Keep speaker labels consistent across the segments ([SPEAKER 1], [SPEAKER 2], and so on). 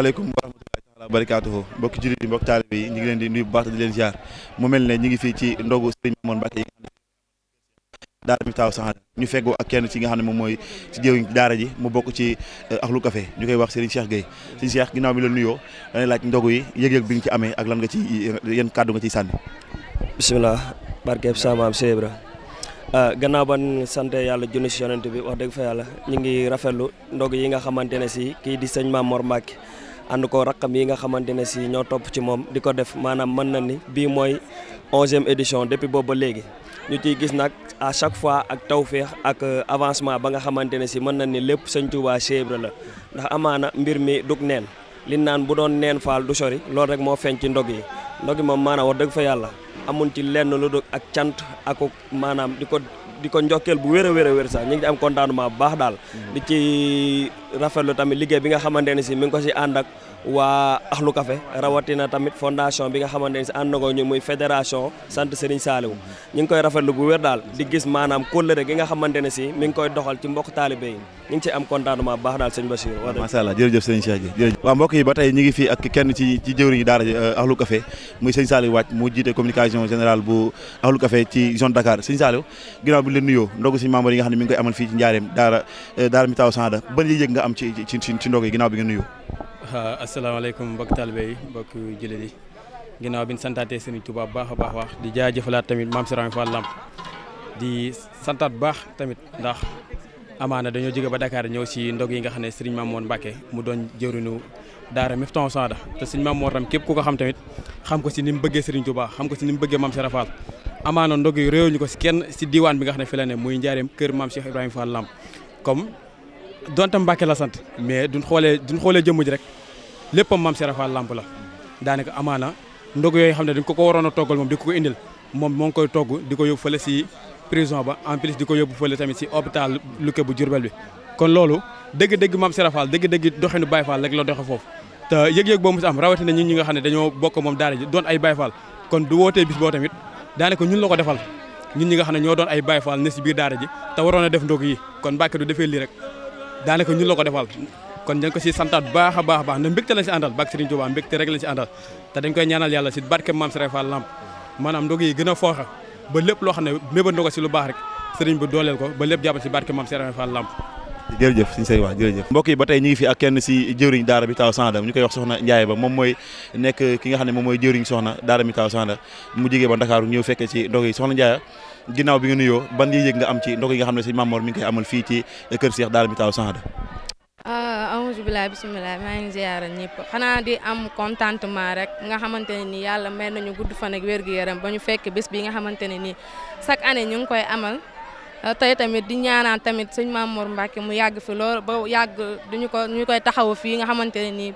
[SPEAKER 1] asalaamaaleykum wa rahmatullahi taala wa barakaatuhu mbokki jullit yi mbokki taalibe yi ñu ngi leen di nuyu bu baax di leen ziar mu mel ne ñu ngi fii ci ndogu Serigne Mamour Mbacke yi daara Miftahul Sahada ñu feggoo ak kenn ci nga xam ne moom mooy ci jëwriñ daara ji mu bokk ci Ahlou Café ñu koy wax Serigne Cheikh Gueye Serigne Cheikh ginnaaw bi la nuyoo dañuy laaj ndogu yi yëg-yëg bi nga ci amee ak lan nga ci yan kàddu nga ciy sànni.
[SPEAKER 2] bisimilah barkeeb samaam Cheikh Ibra gannaaw ban sant yàlla junni si yonent bi wax dëgg fa yàlla ñu ngi rafetlu ndog yi nga xamante ne si kii di sëñ Mamour Mbacke ànd ko rakkam yi nga xamante ne si ñoo topp ci moom di ko def maanaam mën na ni bii mooy 11e édition depuis boobu ba léegi ñu ciy gis nag à chaque fois ak tawféex ak avancement ba nga xamante ne si mën na ni lépp sëñ Touba Cheikh Ibra la ndax amaana mbir mi dug neen li naan bu doon neen faal du sori loolu rek moo feeñ ci ndog yi moom maanaam wax dëgg fa yàlla amuñ ci lenn lu dul ak cant ak maanaam di ko njokkeel bu wér a wér sax ñu ngi am contentement bu baax daal di ci rafetlu tamit liggéey bi nga xamante ne si mi ngi ko si ànd ak waa Ahlou Café rawatina tamit fondation bi nga xamante ne si ànd na ko ñu muy fédération sant Serigne Saliou ñu ngi koy rafetlu bu wér daal di gis maanaam kóllëre gi nga xamante ne si mi ngi koy doxal ci mbokk taalibe yi ñu ngi ci am contentement bu baax daal sëñ Bachir.
[SPEAKER 1] macha allah jërëjëf sëñ Cheikh ji jërëjëf. waaw mbokk yi ba tey ñu ngi fii ak kenn ci jëwriñu daara Ahlou Café muy sëñ Saliou Wàcc mu jiite communication générale bu Ahlou Café ci zone Dakar sëñ Saliou ginnaaw bi leen nuyoo ndogu sëñ Mamour yi nga xam ne mi ngi koy amal fii ci njaareem daara Miftahul Sahada ban yëg nga am ci ndog yi ginnaaw bi nga nuyoo.
[SPEAKER 3] asalaamaaleykum mbokk taalibe yi mbokk jullit yi ginnaaw bi ñu santaatee Serigne Touba bu baax a baax wax di jaajëfalaat tamit Mame Serigne Fall Lamp di santaat bu baax tamit ndax amaana dañoo jóge ba Dakar ñëw si ndog yi nga xam ne Serigne Mamour Mbacke mu doon jëwriñu daara Miftahul Sahada te Serigne Mamour tam képp ku ko xam tamit xam ko si ni mu bëggee Serigne Touba xam ko si ni mu bëggee Mame Serigne Fall amaana ndog yi réew ñu ko si kenn si diwaan bi nga xam ne fi la ne muy njaareem kër Mame Cheikh Ibrahima Fall Lamp comme donte Mbacke la sant mais duñ xoolee jëmm ji rek léppam Mame Serigne Fall Lamp la daanaka amaana ndog yooyu xam ne dañ ko waroon a toggal moom di ko indil moom moo ngi koy togg di ko yóbbu fële si prison ba en plus di ko yóbbu fële tamit si hôpital Luque bu Diourbel bi kon loolu dëgg-dëgg Mame Serigne Fall dëgg-dëgg doxinu Baye Fall rek la doxe foofu te yëg-yëg boobu mu si am rawatina ñun ñi nga xam ne dañoo bokk moom daara ji doon ay Baye Fall kon du wootee bis boo tamit daanaka ñun la ko defal ñun ñi nga xam ne ñoo doon ay Baye Fall ne si biir daara ji te waroon a def ndog yi kon Mbacke du defee lii rek daanaka ñun la ko defal kon dañ ko si santaat baax a baax ndax mbégte lañ si àndal barke Serigne Touba mbégte rek lañ si àndal te dañ koy ñaanal yàlla si barke Mame Serigne Fall Lamp maanaam ndog yi gën a fooxa ba lépp loo xam ne méba ndogo si lu baax rek Serigne bi dooleel ko ba lépp jàppal si barke Mame Serigne Fall Lamp
[SPEAKER 1] jërëjëf suñu say wax jërëjëf mbokk yi ba tey ñu ngi fi ak kenn si jëwriñ daara Miftahul Sahada ñu koy wax soxna Ndiaye ba moom mooy nekk ki nga xam ne moom mooy jëwriñ soxna daara Miftahul Sahada mu jógee ba Dakar ñëw fekkee ci ndog yi soxna Ndiaye ginnaaw bi nga nuyoo ban yëg nga am ci ndog yi nga xam ne sëñ Mamour mi ngi koy amal fii ci kër Cheikh daara Miftahul Sahada.
[SPEAKER 4] aouzu billahi bisimilah maa ngi ziyaara ñëpp xanaa di am contentement rek nga xamante ne nii yàlla may nañu gudd fan ak wér-gu-yaram ba ñu fekk bés bi nga xamante ne nii chaque année ñu ngi koy amal tey tamit di ñaanaan tamit sëñ Mamour Mbacke mu yàgg fi lool ba yàgg ñu koy taxawu fii nga xamante ne nii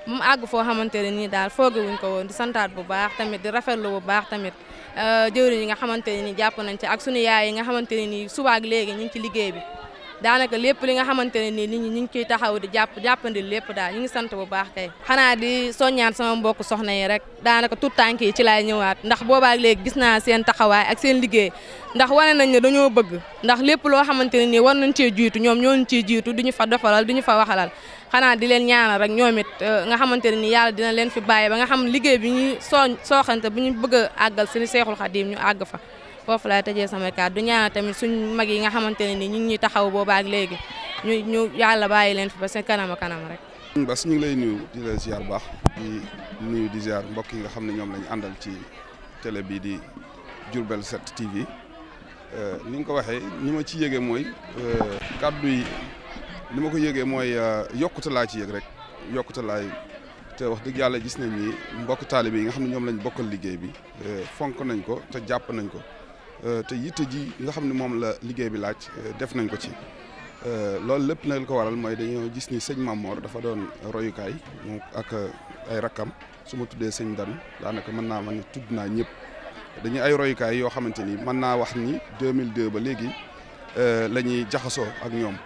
[SPEAKER 4] mu àgg foo xamante ne nii daal foogewuñ ko woon di santaat bu baax tamit di rafetlu bu baax tamit jëwriñ yi nga xamante ne nii jàpp nañ ci ak sunu yaay yi nga xamante ne nii subaak léegi ñu ngi ci liggéey bi daanaka lépp li nga xamante ne nii nit ñi ñu ngi ciy taxaw di jàppandi lépp daal ñu ngi sant bu baax kay xanaa di soññaan sama mbokk soxna yi rek daanaka tout tànk yi ci laay ñëwaat ndax boobaak léegi gis naa seen taxawaay ak seen liggéey ndax wane nañ ne dañoo bëgg ndax lépp loo xamante ne nii war nañ cee jiitu ñoom ñooñu ciy jiitu di ñu fa defalal di ñu fa waxalal xanaa di leen ñaanal rek ñoom it nga xamante ne nii yàlla dina leen fi bàyyi ba nga xam liggéey bi ñuy sooxante bu ñu bëgg a àggal seen Seexul Xadiim ñu àgg fa foofu laay tëjee sama kàddu du ñaanal tamit suñ mag yi nga xamante ne nii ñu ngi ñuy taxaw boobaak léegi ñu yàlla bàyyi leen fi ba seen kanam a kanam rek.
[SPEAKER 5] Bas ñu ngi lay nuyu di la ziar baax di nuyu di ziar mbokk yi nga xam ne ñoom lañu àndal ci télé bi di Diourbel 7 TV ni nga ko waxee ni ma ci yëgee mooy kàddu yi li ma ko yëgee mooy yokkute laa ci yëg rek yokkute laay te wax dëgg yàlla gis nañ ni mbokk taalibe yi nga xam ne ñoom lañ bokkal liggéey bi fonk nañ ko te jàpp nañ ko te yitte ji nga xam ne moom la liggéey bi laaj def nañ ko ci loolu lépp nag li ko waral mooy dañoo gis ni sëñ Mamour dafa doon royukaay moom ak ay rakkam su ma tuddee sëñ Dan daanaka mën naa ma ne tudd naa ñëpp dañuy ay royukaay yoo xamante ni mën naa wax ni 2002 ba léegi la ñuy jaxasoo ak ñoom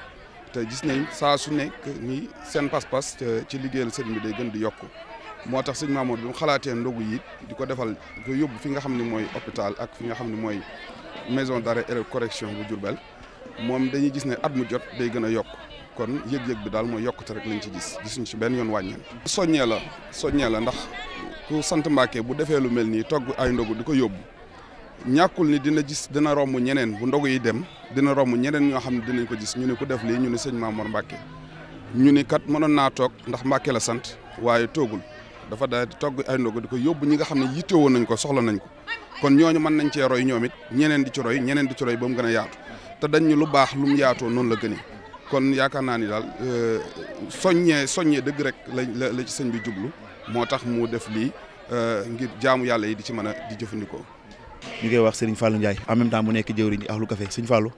[SPEAKER 5] te gis nañ saa su nekk ni seen pas-pas ci liggéeyal sëriñ bi day gën di yokk moo tax sëñ Mamour bi mu xalaatee ndogu yi di ko defal ko yóbbu fi nga xam ne mooy hôpital ak fi nga xam ne mooy maison d'arrêt et correction bu Diourbel moom dañuy gis ne at mu jot day gën a yokk kon yëg-yëg bi daal mooy yokkute rek lañ ci gisuñ ci benn yoon wàññeen. soññee la ndax ku sant Mbàkke bu defee lu mel nii togg ay ndogu di ko yóbbu ñàkkul ni dina romb ñeneen bu ndogu yi dem dina romb ñeneen ñoo xam ne dinañ ko gis ñu ne ku def lii ñu ne sëñ Maam Mor Mbàkke ñu ni kat mënoon naa toog ndax Mbàkke la sant waaye toogul dafa daal di togg ay ndogu di ko yóbbu ñi nga xam ne yittewoo nañ ko soxla nañ ko kon ñooñu mën nañ cee roy ñoom it ñeneen di ci roy ba mu gën a yaatu te dañ ñu lu baax lu mu yaatoo noonu la gënee kon yaakaar naa ni daal soññee dëgg rek la ci sëñ bi jublu moo tax mu def lii ngir jaamu yàlla yi di ci mën a di jëfandikoo.
[SPEAKER 1] ñu koy wax Serigne Fallou Ndiaye en même temps mu nekk jëwriñ Ahlu Café Serigne Fallou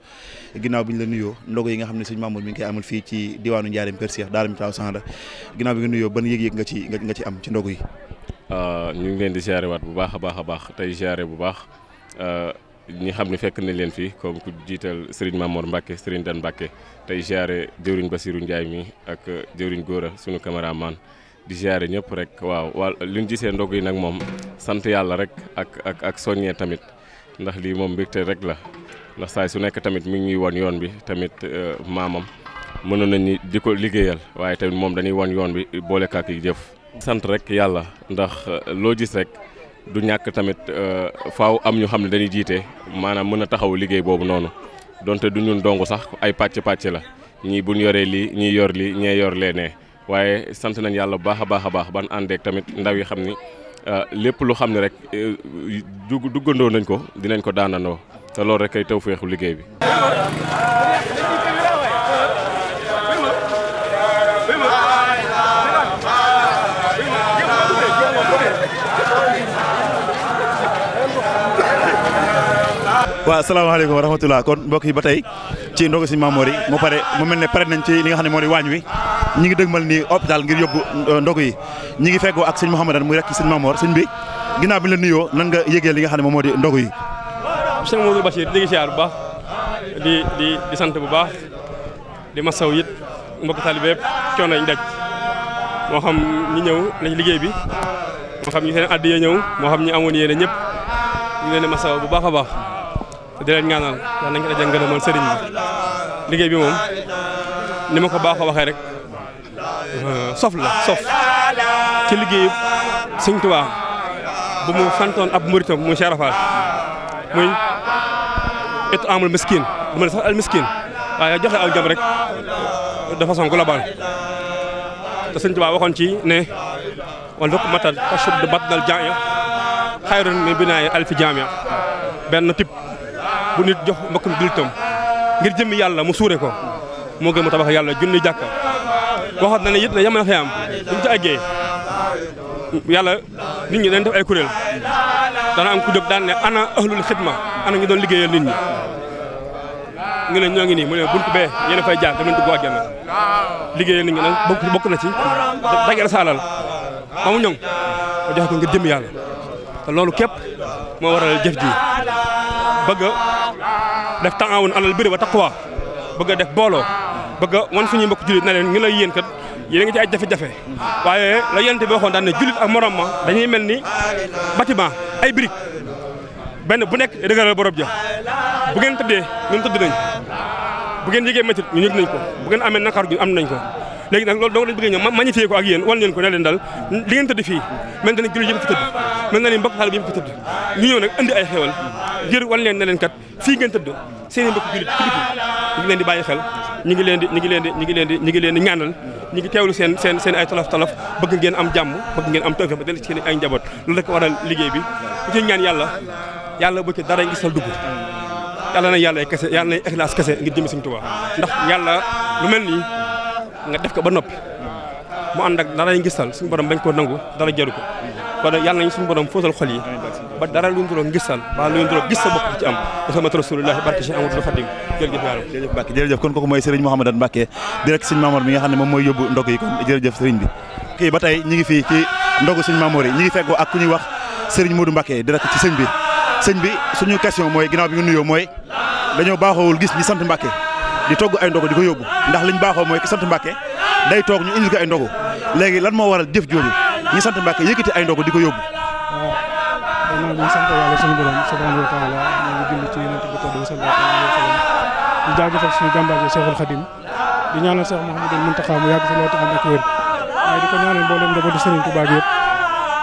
[SPEAKER 1] ginnaaw bi ñu la nuyoo ndogo yi nga xam ne Serigne Mamour mi ngi koy amal fii ci diwaanu Njaareem Kër Cheikh daara Mitaaw Sahada ginnaaw bi nga nuyoo ban yëg-yëg nga ci am ci ndogo yi.
[SPEAKER 6] ñu ngi leen di siyaare waat bu baax a baax tey siyaare bu baax ñi xam ne fekk nañ leen fii comme ku jiital Serigne Mamour Mbacke Serigne Dan Mbacke tey siyaare jëwriñ Basirou Ndiaye mi ak jëwriñ Góora sunu caméraman di ziare ñëpp rek waaw li ñu gisee ndog yi nag moom sant yàlla rek ak soññee tamit ndax lii moom mbégte rek la ndax saay su nekk tamit mi ngi ñuy won yoon bi tamit maamam mënoon nañu di ko liggéeyal waaye tamit moom dañuy won yoon bi boole kaak yi jëf. sant rek yàlla ndax loo gis rek du ñàkk tamit faaw am ñu xam ne dañuy jiite maanaam mën a taxaw liggéey boobu noonu donte du ñun dong sax ay pàcc la ñii bu ñu yoree lii ñii yor lii ñee yor lee nee waaye sant nañ yàlla bu baax a baax ban àndeek tamit ndaw yi xam ni lépp lu xam ne rek duggandoo nañ ko dinañ ko daanandoo te loolu rek kay tawfeexu liggéey bi.
[SPEAKER 1] waaw asalaamaaleykum wa rahmatulah kon mbokk yi ba tey ci ndogu Serigne Mamour yi mu mel ne pare nañ ci li nga xam ne moo di waañ wi ñi ngi dëgmal ni hôpital ngir yóbbu ndogu yi ñi ngi feggoo ak sëñ Mouhamadane muy rek Serigne Mamour sëñ bi ginnaaw bi la nuyoo nan nga yëgee li nga xam ne moom moo di ndogu yi.
[SPEAKER 3] Cheikh Modou Bachir di siyaar bu baax di sant bu baax di masaw it mbokk taalibe yëpp coono ñu daj moo xam ñi ñëw na ci liggéey bi moo xam ñi seen addiya ñëw moo xam ñi amoon yéene ñëpp ñu leen di masaw bu baax a baax te di leen ñaanal yàlla nañ ko daje ngërëmal sëriñ bi liggéey bi moom ni ma ko baax a waxee rek sof ci liggéey Sëñ Tuubaa bu mu santoon ab muritam muy Cheikh Rafal muy it amul miskin du ma ne sax al miskin waaye joxe aw jëm rek de façon globale te Sëñ Tuubaa waxoon ci ne wal fokk matal tashud batnal jaaya xayrun min binaa'i alfi jaamiya benn type bu nit jox mbokkum jullitam ngir jëmmi yàlla mu suure ko moo gën mu tabax yàlla junni jàkka waxoon na ne it ne yamal xiyam bu ñu ci àggee yàlla nit ñi dañ def ay kuréel dana am ku jóg daan ne ana ahlul xidma ana ñu doon liggéeyal nit ñi ngi ne ñoo ngi nii mu ne buntu bee yéen a fay jaar dama dugg àjjana liggéeyal nit ñi nag bokk na ci daggal sa alal ba mu ñoŋ nga joxe ko ngir jëmmi yàlla te loolu képp moo waral jëf ji bëgg a def taawun alal birri wa taqwa bëgg a def booloo bëgg a wan suñuy mbokk jullit na leen ngi lay yéen kat yéen a ngi ci ay jafe-jafe waaye la yonent bi waxoon daan ne jullit ak morom ma dañuy mel ni bâtiment ay brique benn bu nekk dëgëral borom ja bu ngeen tëddee ñun tëdd nañ bu ngeen yëgee métit ñu yëg nañ ko bu ngeen amee nakar ñu am nañ ko léegi nag loolu dong lañ bëgg ñëw magnifier ko ak yéen wan leen ko ne leen dal li ngeen tëdd fii mel na ni jullit yëpp fi tëdd mel na ni mbokk xale bi yëpp fi tëdd ñu ñëw nag indi ay xewal ngir wan leen ne leen kat fii ngeen tëdd seen i mbokk jullit ci biti ñu ngi leen di bàyyi xel ñu ngi leen di ñaanal ñu ngi teewlu seen ay talaf bëgg ngeen am jàmm bëgg ngeen am tawfeex ba dellu ci seen ay njaboot loolu rek waral liggéey bi bu ci ñaan yàlla bu ci dara ngi sal dugg yàlla na yàlla ay kese yàlla na ixlaas kese ngir jëmi Sëñ Tuubaa ndax yàlla lu mel nii nga def ko ba noppi mu ànd ak dara ngistal suñu borom bañ koo nangu dara jaru ko kon yàlla nañ suñu borom fóotal xol yi ba dara lu ñu doon ngistal ba lu ñu doon gis sa bopp ci am Muhammad Rasulullah barke Cheikh Amadou Khadim jërëjëf yàlla
[SPEAKER 1] jërëjëf Mbacke jërëjëf kon kooku mooy Serigne Mouhamadane Mbacke direct Serigne Mamour mi nga xam ne moom mooy yóbbu ndog yi kon jërëjëf Serigne bi kii ba tey ñi ngi fii ci ndogu Serigne Mamour yi ñi ngi feggoo ak ku ñuy wax Serigne Modou Mbacke direct ci sëñ bi suñu question mooy ginnaaw bi nga nuyoo mooy dañoo baaxoowul gis ñi sant Mbacke di togg ay ndogu di ko yóbbu ndax liñ baaxoo mooy ki sant Mbacke day toog ñu indil ko ay ndogu léegi lan moo waral jëf jooju ñi sant Mbacke yëkkati ay ndogu di ko yóbbu.
[SPEAKER 7] waaw ñu sant yàlla suñu borom subhanahu wa taala ñu ngi julli ci yonent bi sallallahu alayhi wa sallam di jaajëfal suñu jàmbaar bi Cheikhul Khadim di ñaanal Cheikh Mouhamadou Mountakha mu yàgg fi loolu te ànd ak wér waaye di ko ñaanal mboolem njabootu Serigne Touba bi yëpp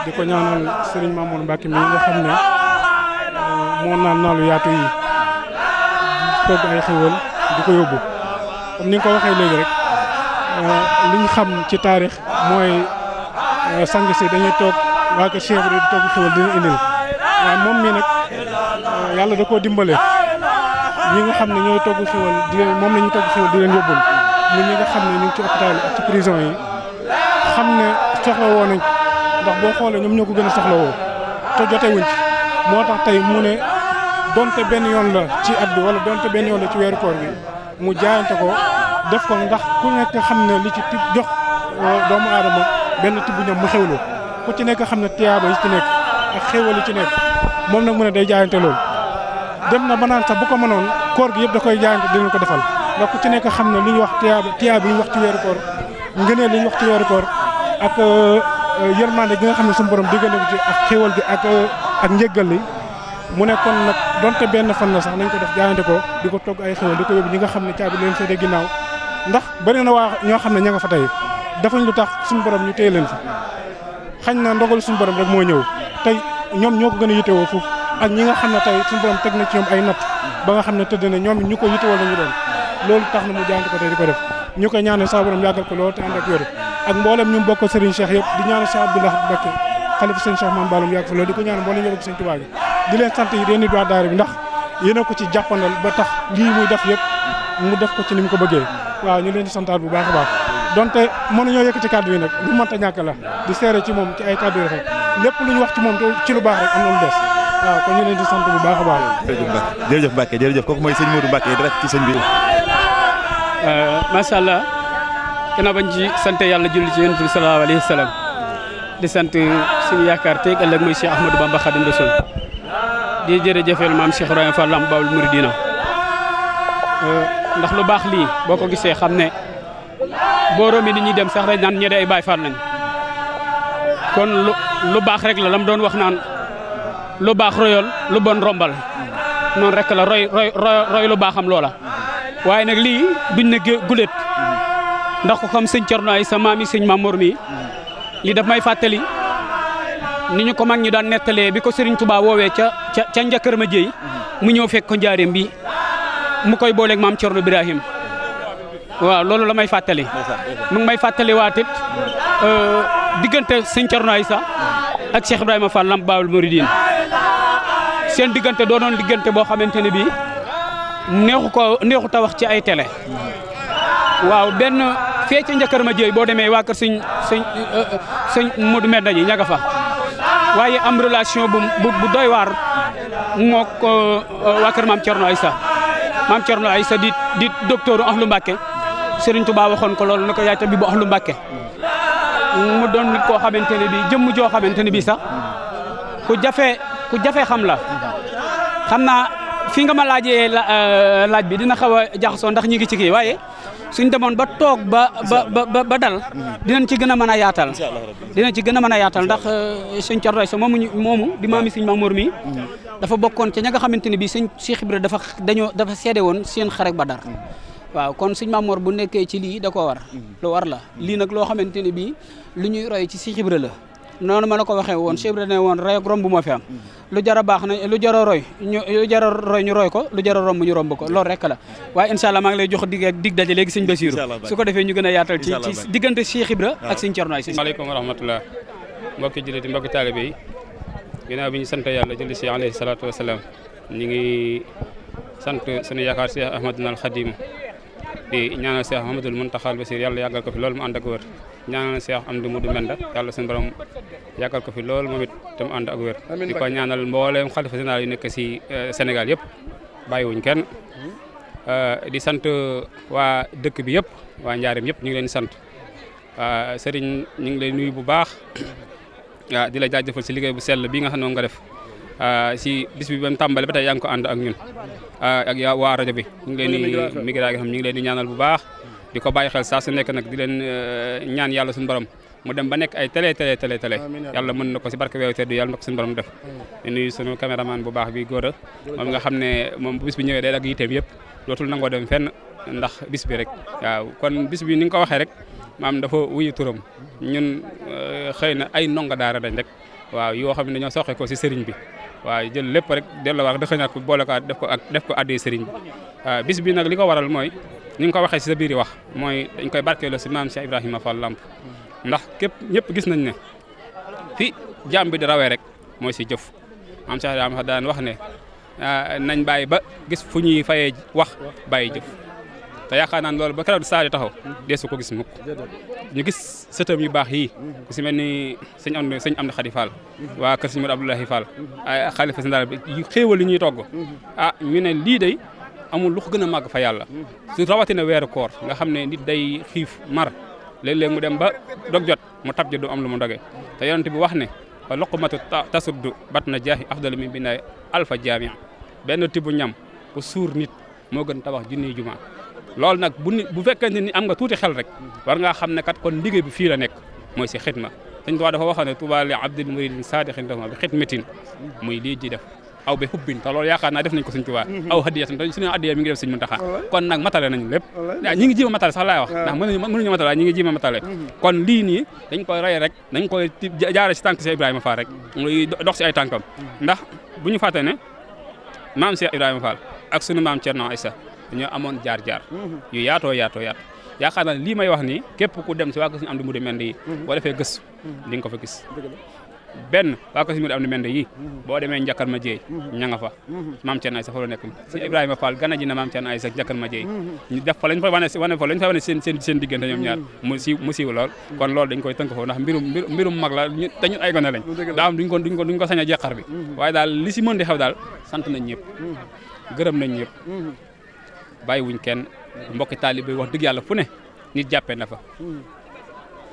[SPEAKER 7] di ko ñaanal Serigne Mamour Mbacke mi nga xam ne moo naalu yaatu yi togg ay xéwal di ko yóbbu comme ni nga ko waxee léegi rek li ñu xam ci taarix mooy sang si dañuy toog waa ko Cheikh di togg xéwal dina indil waaye moom mii nag yàlla da koo dimbale ñi nga xam ne ñooy togg xéwal moom la ñuy togg xéwal di leen yóbbul ñun ñi nga xam ne ñu ngi ci hôpital ak ci prison yi xam ne soxla woo nañ ndax boo xoolee ñoom ñoo ko gën a soxla woo te jotewuñ ci moo tax tey mu ne donte benn yoon la ci at bi wala donte benn yoon la ci weeru koor bi mu jaayante ko def ko ndax ku nekk xam ne li ci tib jox doomu aadama benn tibb ñam mu xewlu ku ci nekk xam ne tiyaaba yi ci nekk ak xéwal yi ci nekk moom nag mu ne day jaayante loolu dem na ba naan sax bu ko mënoon koor gi yëpp da koy jaayante dinañ ko defal ndax ku ci nekk xam ne li ñu wax tiyaaba yi ñu wax ci weeru koor ngëneel li ñu wax ci weeru koor ak yërmande gi nga xam ne suñu borom diggante ko ci ak xéwal gi ak njéggal li mu ne kon nag donte benn fan la sax nañ ko def jaayante ko di ko togg ay xéwal di ko yóbbu ñi nga xam ne caabi leen seede ginnaaw ndax bari na waa ñoo xam ne ña nga fa tey dafañ lu tax suñu borom ñu téye leen fa xañ na ndogal suñu borom rek moo ñëw tey ñoom ñoo ko gën a yitewoo foofu ak ñi nga xam ne tey suñu borom teg na ci ñoom ay natt ba nga xam ne tëdd na ñoom ñu ko yitewoo la ñu doon loolu tax na mu jaayante ko tey di ko def ñu koy ñaanal sa borom yàggal ko loolu te ànd ak wér ak mboolem ñu bokk Serigne Cheikh yëpp di ñaanal Cheikh Abdoulaye Mbacké xalifa Serigne Cheikh Mame Balla yàgg fa loolu di ko ñaanal mboolem ñu bokk Serigne Touba gi di leen sant yi deen nit waa daara bi ndax yéen a ko ci jàppandal ba tax lii muy def yëpp mu def ko ci ni mu ko bëggee waaw ñu leen di santaat bu baax a baax donte mënuñoo yëkkati kàddu yi nag lu mënta ñàkk la di seere ci moom ci ay kàddu yi rek lépp lu ñu wax ci moom ci lu baax rek am na lu des waaw kon ñu leen di sant bu baax a baax.
[SPEAKER 1] jërëjëf Mbacke jërëjëf kooku mooy sëñ Modou Mbacke direct ci sëñ bi.
[SPEAKER 8] macha allah gannaaw bañ ci sant yàlla julli ci yonent bi sallallahu alayhi wa sallam di sant suñu yaakaar teeg ëllëg mooy Cheikh Ahmadou Bamba Khadim Rasoul di jërëjëfal maam Cheikh Ibrahima Fall Lamp Baabul Mouridina ndax lu baax lii boo ko gisee xam ne boo romee ni ñuy dem sax dañ naan ñede ay Baay Fall lañ kon lu baax rek la lam doon wax naan lu baax royol lu bon rombal noonu rek la roy lu baaxam loola waaye nag lii duñ ne gulet ndax ko xam sëñ Thierno ay sa maam yi sëñ Mamour mi lii daf may fàttali ni ñu ko mag ñi daan nettalee bi ko Serigne Touba woowee ca njëkkër ma jéy mu ñëw fekk ko njaareem bi mu koy booleeg maam Thierno Ibrahim waaw loolu la may fàttali mu ngi may fàttali waatit diggante sëñ Thierno ay sa ak Cheikh Ibrahima Fall Lamp Baabul Mouridine seen diggante doonoon diggante boo xamante ne bii neexut a wax ci ay télé waaw benn fee ca njëkkër ma jéy boo demee waa kër sëñ Modou Mbenda ñi ña nga fa waaye am relation bu doy waar mook waa kër maam Thierno Aïssa maam Thierno Aïssa di docteur Ahlu Mbàkke Serigne Touba waxoon ko loolu ne ko yaay tabi bu Ahlu Mbàkke mu doon nit koo xamante ne bii jëmm joo xamante ne bii sax ku jafe xam la xam naa fi nga ma laajee laaj bi dina xaw a jaxasoo ndax ñi ngi ci kii waaye suñ demoon ba toog ba dal dinañ ci gën a mën a yaatal ndax sëñ Thierno Aïssa moomu di maami sëñ Mamour mi dafa bokkoon ca ña nga xamante ne bii sëñ Cheikh Ibra dafa seede woon seen xarek Badar waaw kon sëñ Mamour bu nekkee ci lii da koo war lu war la lii nag loo xamante ne bii lu ñuy roy ci Cheikh Ibra la noonu ma la ko waxee woon Cheikh Ibra ne woon roy ak romb moo fi am lu jar a baax na lu jar a roy ñu roy ko lu jar a romb ñu romb ko loolu rek la waaye incha allah maa ngi lay jox dig daje léegi sëñ Bassirou su ko defee ñu gën a yaatal ci diggante Cheikh Ibra ak sëñ Thierno Aïssa.
[SPEAKER 3] asalaamaaleykum wa rahmatulah mbokki jullit mbokki taalibe yi ginnaaw bi ñu sant yàlla julli si alayhi salaatu wasalaam ñu ngi sant sunu yaakaar Cheikh Ahmadou al Khadim di ñaanal Cheikh Ahmadoul Mountakha Bassir yàlla yàggal ko fi loolu mu ànd ak wér ñaanal Cheikh Amdi Modou Mbenda yàlla suñu borom yàggal ko fi loolu moom it te mu ànd ak wér di ko ñaanal mbooleem xalifa général yu nekk si Sénégal yëpp bàyyiwuñ kenn di sant waa dëkk bi yëpp waa Njaareem yëpp ñu ngi leen di sant Serigne ñu ngi lay nuyu bu baax waaw di la jaajëfal si liggéey bu sell bii nga xam ne moom nga def si bis bi ba mu tàmbale ba tey yaa ngi ko ànd ak ñun ak waa rajo bi ñu ngi leen di migra gi xam ñu ngi leen di ñaanal bu baax di ko bàyyi xel saa su nekk nag di leen ñaan yàlla suñu borom
[SPEAKER 8] mu dem ba nekk ay télé yàlla mën na ko si barke weeru tedd yàlla na ko suñu borom def di nuyu sunu caméraman bu baax bi góor a moom nga xam ne moom bis bi ñëwee day dagg yitteem yëpp dootul nangoo dem fenn ndax bis bi rek waaw kon bis bi ni nga ko waxee rek maam dafa wuyu turam ñun xëy na ay ndongo daara dañ rek waaw yoo xam ne dañoo soxe ko si sëriñ bi waaw jël lépp rek delloowaat dëxëñaat ko boole ko def ko addee sëriñ bi waaw bis bi nag li ko waral mooy ni nga ko waxee si sa biir yi wax mooy dañ koy barkeeloo si maam Cheikh Ibrahima Fall Lamp ndax képp ñëpp gis nañ ne fi jaam bi di rawee rek mooy si jëf maam Cheikh Ibrahima daan wax ne nañ bàyyi ba gis fu ñuy fayee wax bàyyi jëf te yaakaar naa loolu ba keroog saa di taxaw deesu ko gis mukk ñu gis sëtam yu baax yi ku si mel ni sëñ Amdi Khady Fall waa kër sëñ Modou Abdoulahi Fall ay xalifa général bi yu xéewal li ñuy togg ñu ne lii day amul lu ko gën a màgg fa yàlla su rawatina weeru koor nga xam ne nit day xiif mar léeg-léeg mu dem ba dog jot mu tab ji du am lu mu doge te yonent bi wax ne fa luqmatu tasuddu batna jaahi afdalu min binaay alfa jaamia benn tibb ñam ku suur nit moo gën tabax junniy jumaa loolu nag bu fekkente ni am nga tuuti xel rek war ngaa xam ne kat kon liggéey bi fii la nekk mooy si xidma Sëñ Tuubaa dafa waxoon ne Tuubaa li abdil muridin saadixin dama bi xidmatin muy lii ji def aw bi xubbin te loolu yaakaar naa def nañ ko Sëñ Tuubaa aw hadiyatan te suñu addiya mi ngi def Sëñ Muntaxa kon nag matale nañu lépp ñi ngi jiima matale sax laay wax ndax mënuñu matale ñi ngi jiima matale kon lii nii dañ koy rey rek dañ koy jaare si tànk si Ibrahima Fall rek muy dox si ay tànkam ndax bu ñu fàtte ne maam Cheikh Ibrahima Fall ak sunu maam Thierno Aïssa dañoo amoon jaar-jaar yu yaatoo yaakaar naa lii may wax nii képp ku dem si waa ko suñu am di mu di mend yi boo defee gëstu di nga ko fa gis benn waa ko suñu am di mend yi boo demee njakkal ma jeey ña nga fa maam Thierno Aïssa fa la nekk si Ibrahima Fall gana ji na maam Thierno Aïssa njakkal ma jeey ñu def fa lañ fa wane seen diggante ñoom ñaar mu siiw lool kon loolu dañ koy tënk foofu ndax mbirum mag la te ñun ay gone lañ daa am duñ ko sañ a jeqar bi waaye daal li si mën di xew daal sant nañ ñëpp gërëm nañ ñëpp bàyyiwuñ kenn mbokki taalibe wax dëgg yàlla fu ne nit jàppee na fa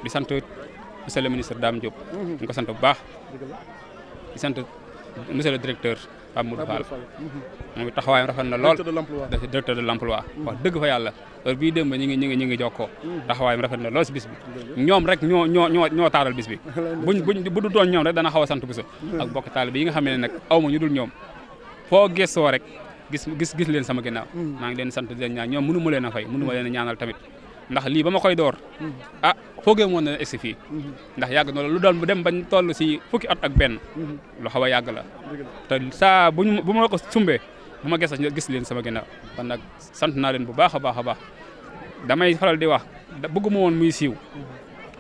[SPEAKER 8] di sant monsieur le ministre Dame Diop ñu ko sant bu baax di sant monsieur le directeur Pape Modou Fall moom taxawaayam rafet na lool directeur de l'emploi wax dëgg fa yàlla heure bii démb ñi ngi jokkoo taxawaayam rafet na lool si bis bi ñoom rek ñoo taaral bis bi bu du doon ñoom rek dana xaw a sant bisa ak mbokki taalibe yi nga xam ne nag awma ñu dul ñoom foo gëstoo rek gis leen sama ginnaaw maa ngi leen sant di leen ñaan ñoom mënu ma leen a fay mënu ma leen a ñaanal tamit ndax lii ba ma koy door foogee moon na egsi fii ndax yàgg na lu doon bu dem bañ toll si fukki at ak benn lu xaw a yàgg la te saa bu ma ko sumbee bu ma gis leen sama ginnaaw kon nag sant naa leen bu baax a baax damay faral di wax bëgguma woon muy siiw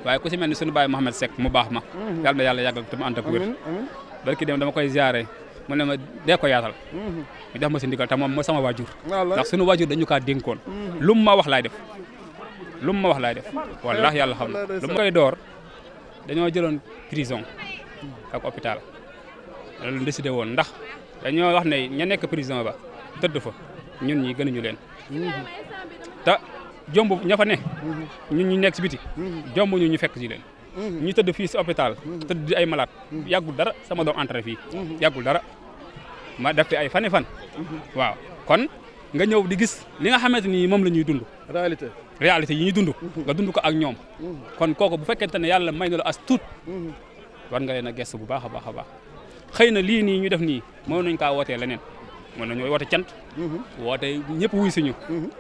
[SPEAKER 8] waaye ku si mel ni suñu baay Mouhamed Seck mu baax ma yàlla na yàlla yàggal te mu ànd ak wér barki dem dama koy ziare mu ne ma dee ko yaatal mu def ma si ndigal te moom mooy sama waajur ndax suñu waajur dañu kaa dénkoon lu mu ma wax laay def wallaahi yàlla xam na lu ma koy door dañoo jëloon prison ak hôpital loolu décidé woon ndax dañoo wax ne ña nekk prison ba tëdd fa ñun ñi gënuñu leen te jomb ña fa ne ñun ñi nekk si biti jomb ñu fekk si leen ñu tëdd fii si hôpital tëdd di ay malade yàggul dara sama doom entré fii yàggul dara ma def fi ay fan waaw kon nga ñëw di gis li nga xamante ni moom la ñuy dund réalité yi ñuy dund nga dund ko ak ñoom kon kooku bu fekkente ne yàlla may na la as tuut war nga leen a gëstu bu baax a baax xëy na lii nii ñu def nii mën nañ kaa wootee leneen mën nañoo woote cant woote ñëpp wuy suñu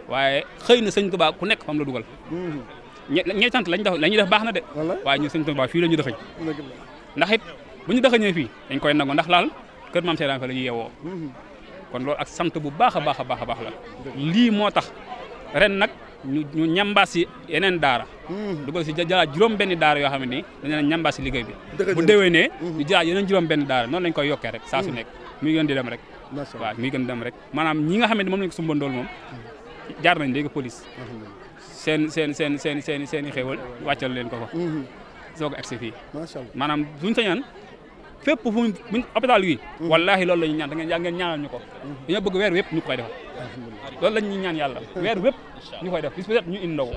[SPEAKER 8] waaye xëy na sëñ Tuubaa ku nekk fam la dugal ñe cant la ñuy def baax na de waaye ñu sëñ Tuubaa fii la ñu dëxëñ ndax it bu ñu dëxëñee fii dañ koy nangu ndax laal kër maam Seydaan fa la ñuy yeewoo kon loolu ak sant bu baax a baax la lii moo tax ren nag ñu ñambaas si yeneen daara dugal si jëlaat juróom benn daara yoo xam ne nii dañu leen ñambaas si liggéey bi bu déwénee ñu jëlaat yeneen juróom benn daara noonu lañ koy yokkee rek saa su nekk muy gën di dem rek waaw muy gën di dem rek maanaam ñi nga xam ne moom lañ ko sumbandool moom jaar nañ léegi police seen i xéewal wàccal leen ko fa soog a egsi fii maanaam suñ sañaan fépp fu buñ hôpital gi wallaahi loolu la ñu ñaan da ngeen ñaanal ñu ko dañoo bëgg weer wépp ñu koy defal loolu la ñuy ñaan yàlla weer wépp ñu koy def bis peut-être ñu indi ndogu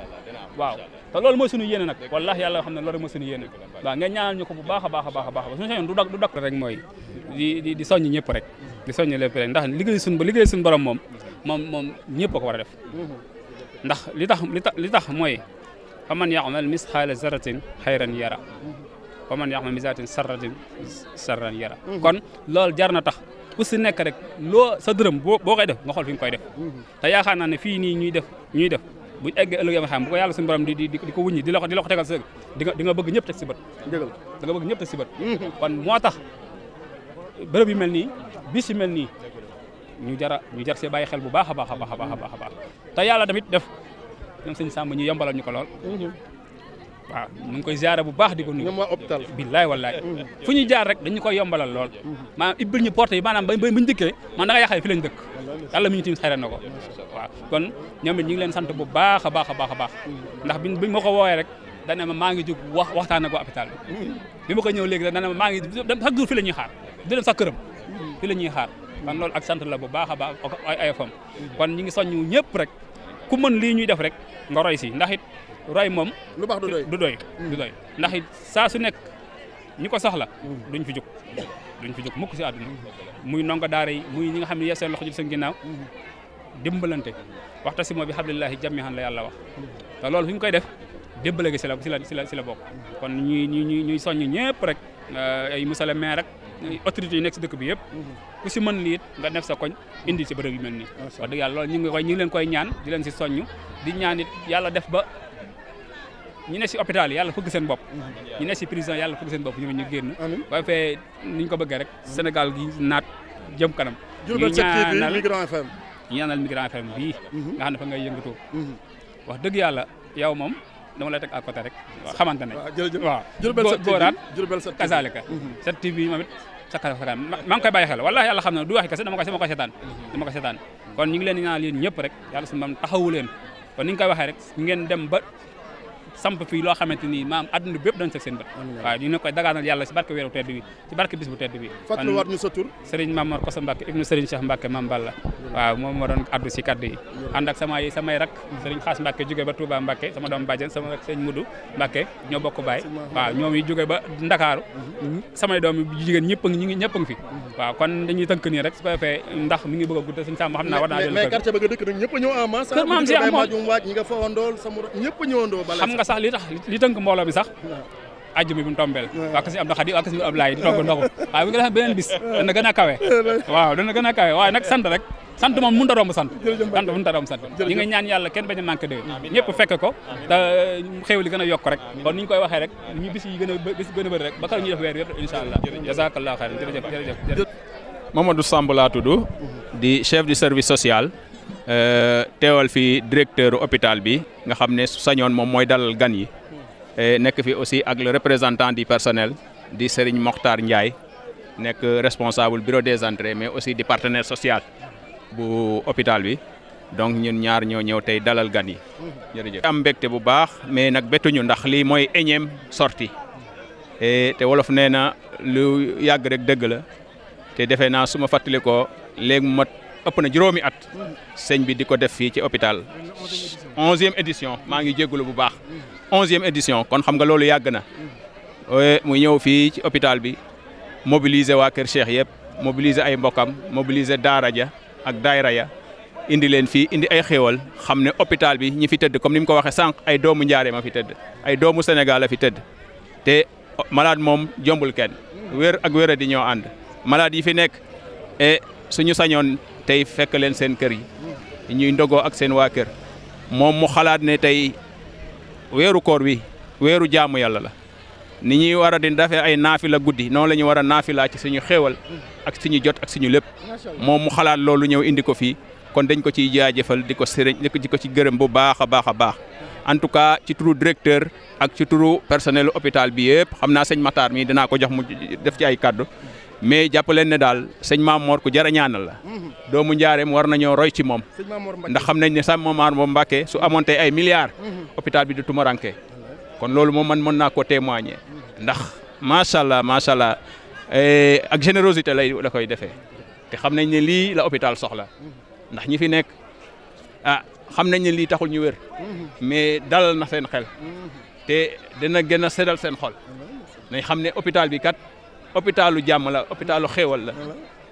[SPEAKER 8] waaw te loolu mooy suñu yéene nag wallaahi yàlla xam ne loolu mooy suñu yéene waaw ngeen ñaanal ñu ko bu baax a baax suñu sañoon du dakk rek mooy di soññ ñëpp rek di soññ lépp rek ndax liggéey suñu borom moom ñëpp a ko war a def ndax li tax mooy fa man ya'mal misqaala zarratin xayran yara wa man ya'mal misqaala sarratin sarran yara kon loolu jar na tax ku si nekk rek loo sa dërëm boo koy def nga xool fi nga koy def te yaakaar naa ne fii nii ñuy def bu eggee ëllëg yoo xam bu ko yàlla suñu borom di ko wuññi di la ko tegal sa di nga bëgg ñëpp teg si bët da nga bëgg ñëpp teg si bët kon moo tax bërëb yu mel nii bis yu mel nii ñu jar see bàyyi xel bu baax a baax a baax a baax a baax te yàlla tamit def ñoom sëñ Samba ñu yombalal ñu ko lool waaw ñu ngi koy ziare bu baax di ko nuyu.
[SPEAKER 9] ñoom waa hôpital.
[SPEAKER 8] billaay wallaay fu ñu jaar rek dañu koy yombalal lool maanaam ibbil ñu porte yi maanaam ba buñu dikkee man da nga yaakaar fi lañ dëkk yàlla mi ñu tim xayran na ko waaw kon ñoom it ñu ngi leen sant bu baax a baax a baax a baax ndax bi ma ko woowee rek dana ma maa ngi jóg waxtaan ak waa hôpital bi ma ko ñëw léegi rek dana ma maa ngi dem chaque jour fi la ñuy xaar di dem sax këram fi la ñuy xaar kon loolu ak sant la bu baax a baax ay fam kon ñi ngi soññu ñëpp rek ku mën lii ñuy def rek nga roy si ndax it roy moom
[SPEAKER 9] lu baax du doy
[SPEAKER 8] ndax it saa su nekk ñi ko soxla duñ fi jóg mukk si àdduna muy ndongo daara yi muy ñi nga xam ne yeeseen loxo ji seen ginnaaw dimbalante waxta si moo bi hablillahi jami'an la yàlla wax te loolu fi ñu koy def dimbale gi si la bokk kon ñuy soññ ñëpp rek ay monsieur le maire rek autorités yi nekk si dëkk bi yëpp ku si mën lii nga def sa koñ indi si bërëb yu mel nii wax dëgg yàlla loolu ñu ngi leen koy ñaan di leen si soññ di ñaan it yàlla def ba ñu ne si hôpital yi yàlla fëgg seen bopp ñu ne si prison yàlla fëgg seen bopp ñu génn waaye fee ni ñu ko bëggee rek Sénégal gi naat jëm kanam ñu ñaanal Migrant FM bii nga xam ne fa ngay yëngatoo wax dëgg yàlla yow moom dama lay teg à côté rek xamante ne waaw góoraat kasaalika 7TV moom it sakka maa ngi koy bàyyi xel wallaahi yàlla xam ne du waxi kese dama ko seetaan kon ñu ngi leen di ñaanal yéen ñëpp rek yàlla suñu bam taxawu leen kon ni ñu koy waxee rek ngeen dem ba samp fii loo xamante ni maam adduna bépp dañ teg seen bët waaw ñu ne koy dagaanal yàlla si barke weeru tedd bi si barke bis bu tedd bi
[SPEAKER 9] fàttaliwaat ñu sa tur
[SPEAKER 8] Serigne Mamor Kosso Mbacke ibnu Serigne Cheikh Mbacke Mam Balla waaw moom moo doon addu si kaddu yi ànd ak samay rak Serigne Xaas Mbacke jóge ba Touba Mbacke sama doom bàjjen sama rak Serigne Mudu Mbacke ñoo bokk baay waaw ñoom yi jóge ba Ndakaaru samay doom yi jigéen ñëpp ngi fi waaw kon dañuy tënk nii rek su ko defee ndax mi ngi bëgg a gudd Serigne Samba xam naa war naa
[SPEAKER 9] mais quartier ba nga dëkk nag ñëpp a ñëw en masse
[SPEAKER 8] kër maam Cheikh moom
[SPEAKER 9] waaj ñi nga fawandool ñëpp a ñëwandoo
[SPEAKER 8] xam nga sax li tënk mbooloo bi sax ajjuma bi mu tombeel waa kasi Abdou Khadi waa kasi Abdoulaye di togg ndogu waaye bu nga defee beneen bis dana gën a kawe waaye nag sant moom mënut a romb sant ñi nga ñaan yàlla kenn bañ a manqué de ñëpp fekk ko te xéw li gën a yokk rek kon ni ñu koy waxee rek ñu bis yi gën a bëri rek ba kar ñuy def weer yëpp incha allah jazakallahu xayran jërëjëf
[SPEAKER 10] Mamadou Samb laa tudd di chef du service social teewal fi directeur hôpital bi nga xam ne sañoon moom mooy dalal gan yi nekk fi aussi ak le représentant du personnel di Serigne Mokhtar Ndiaye nekk responsable bureau des entrées mais aussi di partenaire social bu hôpital bi donc ñun ñaar ñoo ñëw tey dalal gan yi jërëjëf. am mbégte bu baax mais nag bettuñu ndax lii mooy énième sortie te wolof nee na lu yàgg rek dëgg la te defe naa su ma fàttali ko léegi mu mat ëpp na juróomi at sëñ bi di ko def fii ci hôpital 11e édition maa ngi jégalu bu baax 11e édition kon xam nga loolu yàgg na mu ñëw fii ci hôpital bi mobiliser waa Kër Cheikh yëpp mobiliser ay mbokkam mobiliser daara ja ak daayra ya indi leen fii indi ay xéewal xam ne hôpital bi ñi fi tëdd comme ni mu ko waxee sànq ay doomu Njaaréem a fi tëdd ay doomu Sénégal a fi tëdd te malade moom jombul kenn wér ak wéra di ñoo ànd malade yi fi nekk suñu sañoon tey fekk leen seen kër yi ñuy ndogoo ak seen waa kër moom mu xalaat ne tey weeru koor wi weeru jaamu yàlla la ni ñuy war a di defee ay naafila guddi noonu la ñu war a naafila ci suñu xéewal ak suñu jot ak suñu lépp moom mu xalaat loolu ñëw indi ko fii kon dañ ko ciy jaajëfal di ko sëriñ di ko ci gërëm bu baax a baax a baax en tout cas ci turu directeur ak ci turu personnel hôpital bi yëpp xam naa sëñ Matar mi dinaa ko jox mu def ci ay kaddu mais jàpp leen ne daal sëñ Mamor ku jar a ñaanal la doomu Njaareem war nañoo roy ci moom ndax xam nañ ne sëñ Mamor Mbacke su amoon tey ay milliards hôpital bi du tumaranke kon loolu moom man mën naa ko témoigner ndax macha allah ak générosité la koy defee te xam nañ ne lii la hôpital soxla ndax ñi fi nekk xam nañ ne lii taxul ñu wér mais dalal na seen xel te dina gën a seddal seen xol nañ xam ne hôpital bi kat hôpitalu jàmm la hôpitalu xéewal la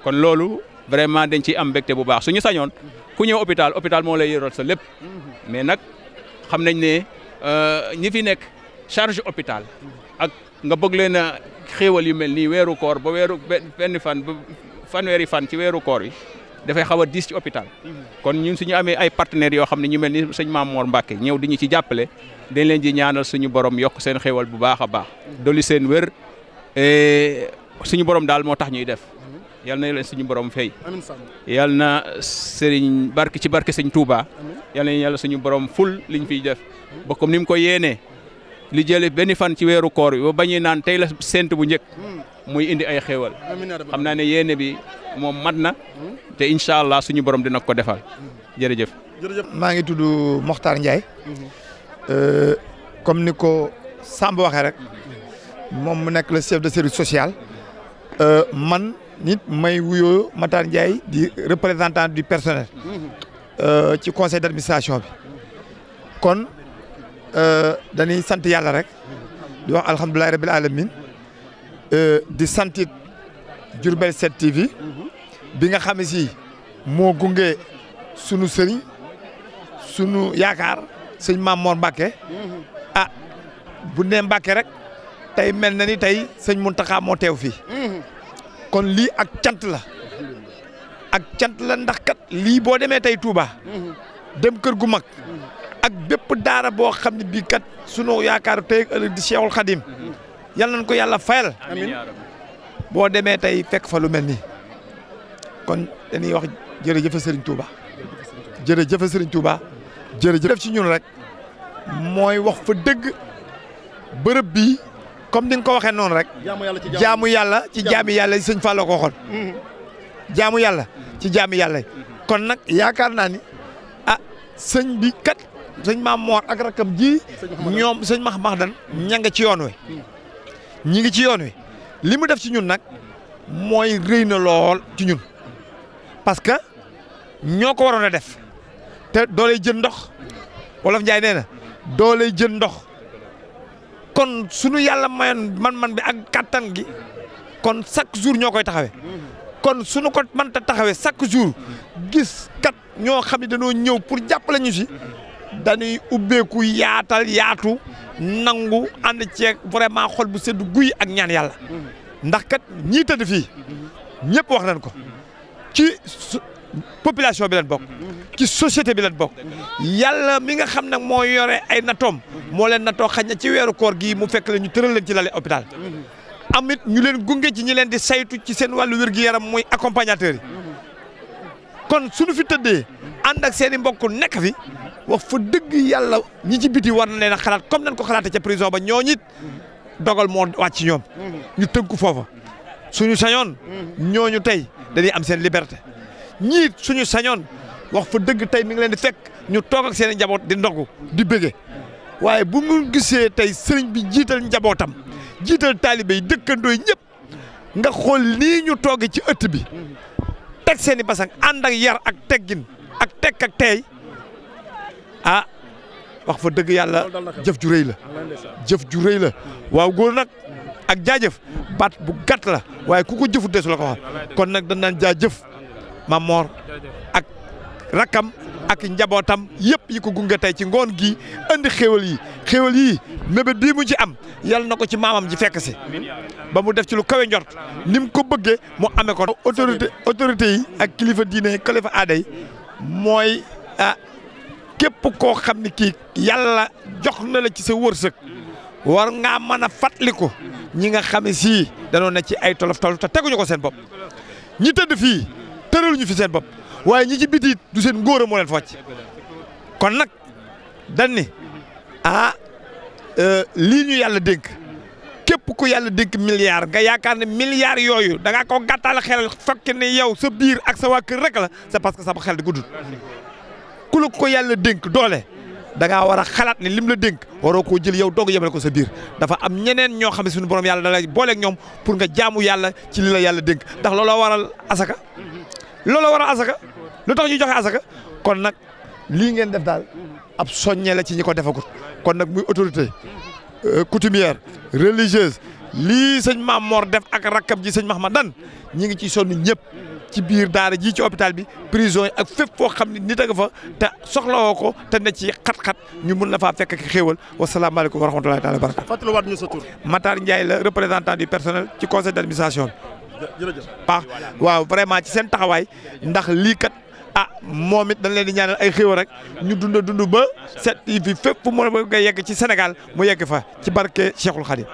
[SPEAKER 10] kon loolu vraiment dañ ciy am mbégte bu baax suñu sañoon ku ñëw hôpital moo lay yoroon sa lépp mais nag xam nañ ne ñi fi nekk charge hôpital ak nga bëgg leen a xéewal yu mel nii weeru koor ba benn fan ba fanweeri fan ci weeru koor yi dafay xaw a diis ci hôpital kon ñun suñu amee ay partenaires yoo xam ne ñu mel ni sëñ Mame Mor Mbacke ñëw di ñu ci jàppale dañ leen di ñaanal suñu borom yokk seen xéewal bu baax a baax dolli seen wér suñu borom daal moo tax ñuy def yal na leen suñu borom fay yal na sëriñ ci barke sëñ Touba yal na yàlla suñu borom ful liñ fiy def ba comme ni mu ko yéenee li jële benn fan ci weeru koor yi ba bañuy naan tey la sént bu njëkk muy indi ay xéewal xam naa ne yéene bi moom mat na te incha allah suñu borom dina ko defal jërëjëf.
[SPEAKER 11] maa ngi tudd Mokhtar Ndiaye comme ni ko Samb waxee rek moom mu nekk le chef de service social man nit may wuyoo Matar Ndiaye di représentant du personnel ci conseil d'administration bi kon dañuy sant yàlla rek di wax alhamdulilah rabbil alamin di santit Diourbel 7 TV bi nga xam ne si moo gunge sunu sëriñ sunu yaakaar sëñ Mame Mor Mbacke ah bu nee Mbacke rek tey mel na ni tey sëñ Mountakha moo teew fii kon lii ak cant la ndax kat lii boo demee tey Touba dem kër gu mag ak bépp daara boo xam ne bii kat sunu yaakaaru tey ëllëg di Cheikhul Khadim yal nañ ko yàlla fayal boo demee tey fekk fa lu mel nii kon dañuy wax jërëjëf Serigne Touba jërëjëf Serigne Touba jërëjëf ci ñun rek mooy wax fa dëgg bërëb bii comme ni nga ko waxee noonu rek jaamu yàlla ci jaami yàlla yi sëñ Fallou ko waxoon jaamu yàlla ci jaami yàlla yi kon nag yaakaar naa ni ah sëñ bi kat sëñ Mame Mor ak rakam ji ñoom sëñ Mahmadan ña nga ci yoon wi ñi ngi ci yoon wi li mu def ci ñun nag mooy rëy na lool ci ñun parce que ñoo ko waroon a def te dooley jën ndox wolof Njaay nee na dooley jën ndox kon sunu yàlla mayoon man bi ak kattan gi kon chaque jour ñoo koy taxawee kon sunu ko mënta taxawee chaque jour gis kat ñoo xam ne dañoo ñëw pour jàppale ñu si dañuy ubbeeku yaatu nangu ànd ceeg vraiment xol bu sedd guy ak ñaan yàlla ndax kat ñii tëdd fii ñëpp wax nañ ko ci population bi leen bokk ci société bi leen bokk yàlla mi nga xam nag moo yore ay natoom moo leen natoo xañ na ci weeru koor gi mu fekk leen ñu tëral leen ci lali hôpital amit ñu leen gunge ci ñi leen di saytu ci seen wàllu wér-gu-yaram muy accompagnateur yi kon suñu fi tëddee ànd ak seen i mbokk nekk fi wax fa dëgg yàlla ñi ci biti war na leen a xalaat comme nañ ko xalaatee ca prison ba ñooñu it dogal moo wàcc ci ñoom ñu tënku foofa suñu sañoon ñooñu tey dañuy am seen liberté ñiit suñu sañoon wax fa dëgg tey mi ngi leen di fekk ñu toog ak seen i njaboot di ndogu di bëgge waaye bu mu gisee tey sëriñ bi jiital njabootam jiital taalibe yi dëkkandoo yi ñëpp nga xool nii ñu tooge ci ëtt bi teg seen i basang ànd ak yar ak teggin ak tekk ak teey ah wax fa dëgg yàlla jëf ju rëy la jëf ju rëy la waaw góor nag ak jaajëf baat bu gàtt la waaye ku ko jëfu desu la ko waxal kon nag dañ naan jaajëf Mame Mor ak rakkam ak njabootam yëpp yi ko gunge tey ci ngoon gi andi xéwal yi mébét bii mu ci am yal na ko ci maamam ji fekk si ba mu def ci lu kawe njort ni mu ko bëggee mu amee ko autorité yi ak kilifa diine kilifa aada yi mooy képp koo xam ne kii yàlla jox na la ci sa wërsëg war ngaa mën a fàttaliku ñi nga xam ne sii danoo ne ci ay tolof tolof te teguñu ko seen bopp ñi tëdd fii tëraluñu fi seen bopp waaye ñi ci biti du seen ngóor a moo leen focc kon nag dañ ni lii ñu yàlla dénk képp ku yàlla dénk milliard nga yaakaar ne milliard yooyu da ngaa ko gàttal xel fekk ne yow sa biir ak sa waa kër rek la c'est parce que sama xel di guddul ku la ko yàlla dénk doole da ngaa war a xalaat ne lim la dénk waroo koo jël yow doog yemale ko sa biir dafa am ñeneen ñoo xam ne suñu borom yàlla da lay booleeg ñoom pour nga jaamu yàlla ci li la yàlla dénk ndax looloo waral asaka lu tax ñu joxe asaka kon nag lii ngeen def daal ab soññe la ci ñi ko defagut kon nag muy autorité coutumière religieuse lii sëñ Mame Mor def ak rakkam ji sëñ Mahmadan ñi ngi ci sonn ñëpp ci biir daara ji ci hôpital bi prison yi ak fépp foo xam ne nit a nga fa te soxlawoo ko te ne ci xat-xat ñu mun la faa fekk ak xéewal wasalaamaaleykum wa rahmatulahi taala wa barakatu.
[SPEAKER 9] fàttaliwaat ñu sa tur.
[SPEAKER 11] Matar Ndiaye la représentant du personnel ci conseil d'administration bi.
[SPEAKER 9] jërëjëf.
[SPEAKER 11] waaw vraiment ci seen taxawaay ndax lii kat moom it dañ leen di ñaanal ay xéewal rek ñu dund ba set yi fi fépp fu mu nga yegg ci Sénégal mu yegg fa ci barke Cheikhul Khadim.